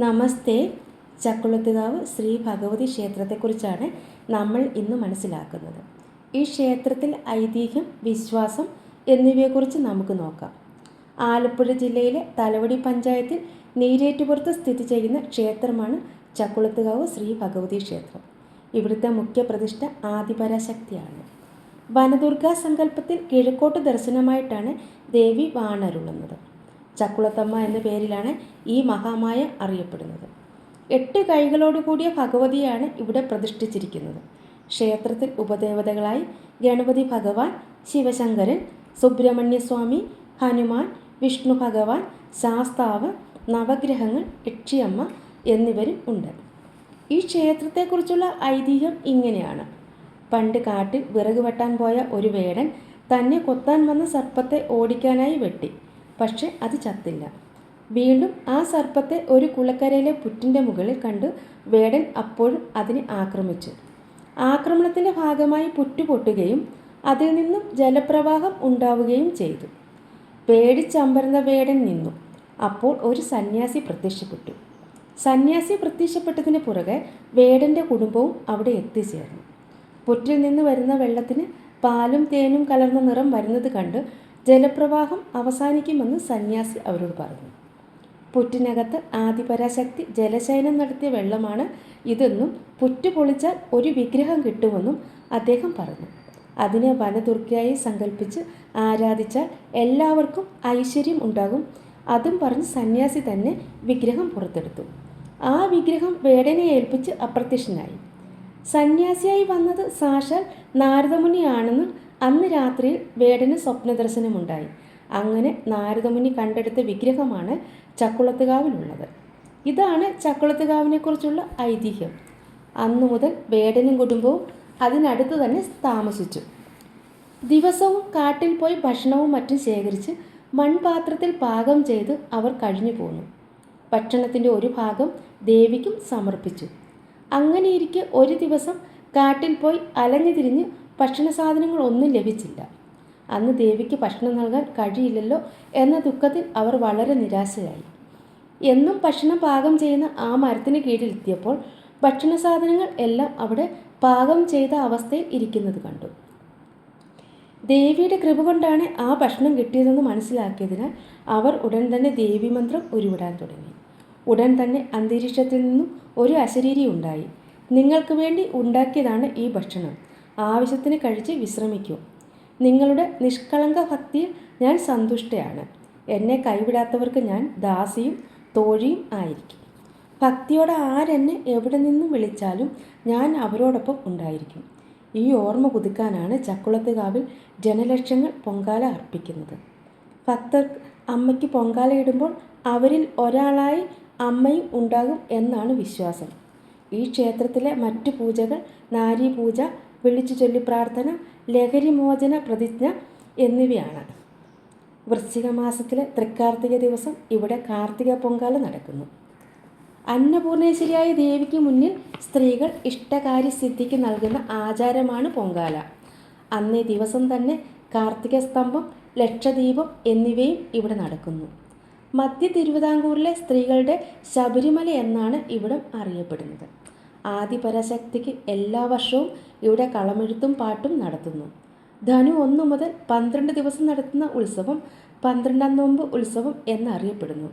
നമസ്തേ. ചക്കുളത്തുകാവ് ശ്രീ ഭഗവതി ക്ഷേത്രത്തെക്കുറിച്ചാണ് നമ്മൾ ഇന്ന് മനസ്സിലാക്കുന്നത്. ഈ ക്ഷേത്രത്തിൽ ഐതിഹ്യം, വിശ്വാസം എന്നിവയെക്കുറിച്ച് നമുക്ക് നോക്കാം. ആലപ്പുഴ ജില്ലയിലെ തലവടി പഞ്ചായത്തിൽ നീരേറ്റുപുറത്ത് സ്ഥിതി ചെയ്യുന്ന ക്ഷേത്രമാണ് ചക്കുളത്തുകാവ് ശ്രീ ഭഗവതി ക്ഷേത്രം. ഇവിടുത്തെ മുഖ്യ പ്രതിഷ്ഠ ആദിപരാശക്തിയാണ്. വനദുർഗാ സങ്കല്പത്തിൽ കിഴക്കോട്ട് ദർശനമായിട്ടാണ് ദേവി വാണരുളുന്നത്. ചക്കുളത്തമ്മ എന്ന പേരിലാണ് ഈ മഹാമായ അറിയപ്പെടുന്നത്. 8 കൈകളോടുകൂടിയ ഭഗവതിയാണ് ഇവിടെ പ്രതിഷ്ഠിച്ചിരിക്കുന്നത്. ക്ഷേത്രത്തിൽ ഉപദേവതകളായി ഗണപതി ഭഗവാൻ, ശിവശങ്കരൻ, സുബ്രഹ്മണ്യസ്വാമി, ഹനുമാൻ, വിഷ്ണു ഭഗവാൻ, ശാസ്താവ്, നവഗ്രഹങ്ങൾ, യക്ഷിയമ്മ എന്നിവരും ഉണ്ട്. ഈ ക്ഷേത്രത്തെക്കുറിച്ചുള്ള ഐതിഹ്യം ഇങ്ങനെയാണ്. പണ്ട് കാട്ടിൽ വിറക് വെട്ടാൻ പോയ ഒരു വേടൻ തന്നെ കൊത്താൻ വന്ന സർപ്പത്തെ ഓടിക്കാനായി വെട്ടി. പക്ഷെ അത് ചത്തില്ല. വീണ്ടും ആ സർപ്പത്തെ ഒരു കുളക്കരയിലെ പുറ്റിൻ്റെ മുകളിൽ കണ്ട് വേടൻ അപ്പോഴും അതിനെ ആക്രമിച്ചു. ആക്രമണത്തിൻ്റെ ഭാഗമായി പുറ്റ് പൊട്ടുകയും അതിൽ നിന്നും ജലപ്രവാഹം ഉണ്ടാവുകയും ചെയ്തു. പേടിച്ചമ്പരന്ന വേടൻ നിന്നു. അപ്പോൾ ഒരു സന്യാസി പ്രത്യക്ഷപ്പെട്ടു. സന്യാസി പ്രത്യക്ഷപ്പെട്ടതിന് പുറകെ വേടൻ്റെ കുടുംബവും അവിടെ എത്തിച്ചേർന്നു. പുറ്റിൽ നിന്ന് വരുന്ന വെള്ളത്തിന് പാലും തേനും കലർന്ന നിറം വരുന്നത് കണ്ട് ജലപ്രവാഹം അവസാനിക്കുമെന്ന് സന്യാസി അവരോട് പറഞ്ഞു. പുറ്റിനകത്ത് ആദിപരാശക്തി ജലശയനം നടത്തിയ വെള്ളമാണ് ഇതെന്നും പുറ്റ് പൊളിച്ചാൽ ഒരു വിഗ്രഹം കിട്ടുമെന്നും അദ്ദേഹം പറഞ്ഞു. അതിനെ വനദുർഗയായി സങ്കല്പിച്ച് ആരാധിച്ചാൽ എല്ലാവർക്കും ഐശ്വര്യം ഉണ്ടാകും. അതും പറഞ്ഞ് സന്യാസി തന്നെ വിഗ്രഹം പുറത്തെടുത്തു. ആ വിഗ്രഹം വേടനെ ഏൽപ്പിച്ച് അപ്രത്യക്ഷനായി. സന്യാസിയായി വന്നത് സാക്ഷാൽ നാരദമുനിയാണെന്ന് അന്ന് രാത്രിയിൽ വേടന് സ്വപ്നദർശനമുണ്ടായി. അങ്ങനെ നാരദമുനി കണ്ടെടുത്ത വിഗ്രഹമാണ് ചക്കുളത്തുകാവിലുള്ളത്. ഇതാണ് ചക്കുളത്തുകാവിനെക്കുറിച്ചുള്ള ഐതിഹ്യം. അന്നു മുതൽ വേടനും കുടുംബവും അതിനടുത്ത് തന്നെ താമസിച്ചു. ദിവസവും കാട്ടിൽ പോയി ഭക്ഷണവും മറ്റും ശേഖരിച്ച് മൺപാത്രത്തിൽ പാകം ചെയ്ത് അവർ കഴിഞ്ഞു പോന്നു. ഭക്ഷണത്തിൻ്റെ ഒരു ഭാഗം ദേവിക്കും സമർപ്പിച്ചു. അങ്ങനെയിരിക്കെ ഒരു ദിവസം കാട്ടിൽ പോയി അലഞ്ഞു തിരിഞ്ഞ് ഭക്ഷണ സാധനങ്ങളൊന്നും ലഭിച്ചില്ല. അന്ന് ദേവിക്ക് ഭക്ഷണം നൽകാൻ കഴിയില്ലല്ലോ എന്ന ദുഃഖത്തിൽ അവർ വളരെ നിരാശയായി. എന്നും ഭക്ഷണം പാകം ചെയ്യുന്ന ആ മരത്തിന് കീഴിലെത്തിയപ്പോൾ ഭക്ഷണ സാധനങ്ങൾ എല്ലാം അവിടെ പാകം ചെയ്ത അവസ്ഥയിൽ ഇരിക്കുന്നത് കണ്ടു. ദേവിയുടെ കൃപ കൊണ്ടാണ് ആ ഭക്ഷണം കിട്ടിയതെന്ന് മനസ്സിലാക്കിയതിനാൽ അവർ ഉടൻ തന്നെ ദേവീമന്ത്രം ഉരുവിടാൻ തുടങ്ങി. ഉടൻ തന്നെ അന്തരീക്ഷത്തിൽ നിന്നും ഒരു അശരീരി ഉണ്ടായി. നിങ്ങൾക്ക് വേണ്ടി ഉണ്ടാക്കിയതാണ് ഈ ഭക്ഷണം. ആവശ്യത്തിന് കഴിച്ച് വിശ്രമിക്കൂ. നിങ്ങളുടെ നിഷ്കളങ്ക ഭക്തിയിൽ ഞാൻ സന്തുഷ്ടയാണ്. എന്നെ കൈവിടാത്തവർക്ക് ഞാൻ ദാസിയും തോഴിയും ആയിരിക്കും. ഭക്തിയോടെ ആരെന്നെ എവിടെ നിന്നും വിളിച്ചാലും ഞാൻ അവരോടൊപ്പം ഉണ്ടായിരിക്കും. ഈ ഓർമ്മ പുതുക്കാനാണ് ചക്കുളത്തുകാവിൽ ജനലക്ഷങ്ങൾ പൊങ്കാല അർപ്പിക്കുന്നത്. ഭക്തർ അമ്മയ്ക്ക് പൊങ്കാലയിടുമ്പോൾ അവരിൽ ഒരാളായി അമ്മയും ഉണ്ടാകും എന്നാണ് വിശ്വാസം. ഈ ക്ഷേത്രത്തിലെ മറ്റു പൂജകൾ നാരീപൂജ, വിളിച്ചു ചൊല്ലി പ്രാർത്ഥന, ലഹരിമോചന പ്രതിജ്ഞ എന്നിവയാണ്. വൃശ്ചിക മാസത്തിലെ തൃക്കാർത്തിക ദിവസം ഇവിടെ കാർത്തിക പൊങ്കാല നടക്കുന്നു. അന്നപൂർണേശ്വരിയായ ദേവിക്ക് മുന്നിൽ സ്ത്രീകൾ ഇഷ്ടകാര്യസിദ്ധിക്ക് നൽകുന്ന ആചാരമാണ് പൊങ്കാല. അന്നേ ദിവസം തന്നെ കാർത്തിക സ്തംഭം, ലക്ഷദീപം എന്നിവയും ഇവിടെ നടക്കുന്നു. മധ്യ തിരുവിതാംകൂറിലെ സ്ത്രീകളുടെ ശബരിമല എന്നാണ് ഇവിടം അറിയപ്പെടുന്നത്. ആദിപരാശക്തിക്ക് എല്ലാ വർഷവും ഇവിടെ കളമെഴുത്തും പാട്ടും നടത്തുന്നു. ധനു 1 മുതൽ 12 ദിവസം നടത്തുന്ന ഉത്സവം 12ാം നോമ്പ് ഉത്സവം എന്നറിയപ്പെടുന്നു.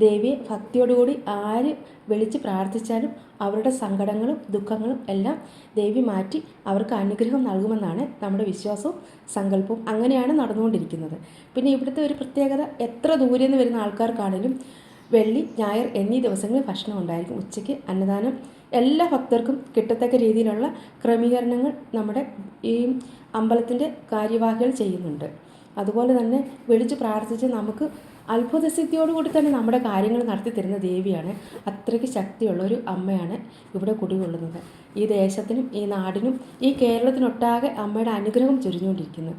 ദേവിയെ ഭക്തിയോടുകൂടി ആര് വിളിച്ച് പ്രാർത്ഥിച്ചാലും അവരുടെ സങ്കടങ്ങളും ദുഃഖങ്ങളും എല്ലാം ദേവി മാറ്റി അവർക്ക് അനുഗ്രഹം നൽകുമെന്നാണ് നമ്മുടെ വിശ്വാസവും സങ്കല്പവും. അങ്ങനെയാണ് നടന്നുകൊണ്ടിരിക്കുന്നത്. പിന്നെ ഇവിടുത്തെ ഒരു പ്രത്യേകത, എത്ര ദൂരെ നിന്ന് വരുന്ന ആൾക്കാർക്കാണെങ്കിലും വെള്ളി, ഞായർ എന്നീ ദിവസങ്ങളിൽ ഭക്ഷണം ഉണ്ടായിരിക്കും. ഉച്ചയ്ക്ക് അന്നദാനം എല്ലാ ഭക്തർക്കും കിട്ടത്തക്ക രീതിയിലുള്ള ക്രമീകരണങ്ങൾ നമ്മുടെ ഈ അമ്പലത്തിൻ്റെ കാര്യവാഹികൾ ചെയ്യുന്നുണ്ട്. അതുപോലെ തന്നെ വിളിച്ച് പ്രാർത്ഥിച്ച് നമുക്ക് അത്ഭുതസിദ്ധിയോടുകൂടി തന്നെ നമ്മുടെ കാര്യങ്ങൾ നടത്തി തരുന്ന ദേവിയാണ്. അത്രയ്ക്ക് ശക്തിയുള്ളൊരു അമ്മയാണ് ഇവിടെ കുടികൊള്ളുന്നത്. ഈ ദേശത്തിനും ഈ നാടിനും ഈ കേരളത്തിനൊട്ടാകെ അമ്മയുടെ അനുഗ്രഹം ചൊരിഞ്ഞുകൊണ്ടിരിക്കുന്നു.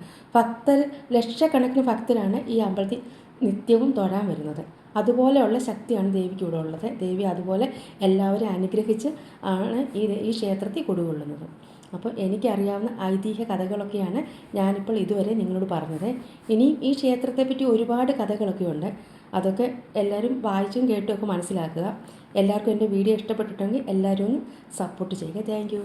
ലക്ഷക്കണക്കിന് ഭക്തരാണ് ഈ അമ്പലത്തിൽ നിത്യവും തൊഴാൻ വരുന്നത്. അതുപോലെയുള്ള ശക്തിയാണ് ദേവിക്ക് ഇവിടെ ഉള്ളത്. ദേവി അതുപോലെ എല്ലാവരെയും അനുഗ്രഹിച്ച് ആണ് ഈ ക്ഷേത്രത്തിൽ കുടികൊള്ളുന്നത്. അപ്പോൾ എനിക്കറിയാവുന്ന ഐതിഹ്യ കഥകളൊക്കെയാണ് ഞാനിപ്പോൾ ഇതുവരെ നിങ്ങളോട് പറഞ്ഞത്. ഇനിയും ഈ ക്ഷേത്രത്തെപ്പറ്റി ഒരുപാട് കഥകളൊക്കെ ഉണ്ട്. അതൊക്കെ എല്ലാവരും വായിച്ചും കേട്ടും ഒക്കെ മനസ്സിലാക്കുക. എല്ലാവർക്കും എൻ്റെ വീഡിയോ ഇഷ്ടപ്പെട്ടിട്ടുണ്ടെങ്കിൽ എല്ലാവരും ഒന്ന് സപ്പോർട്ട് ചെയ്യുക. Thank you.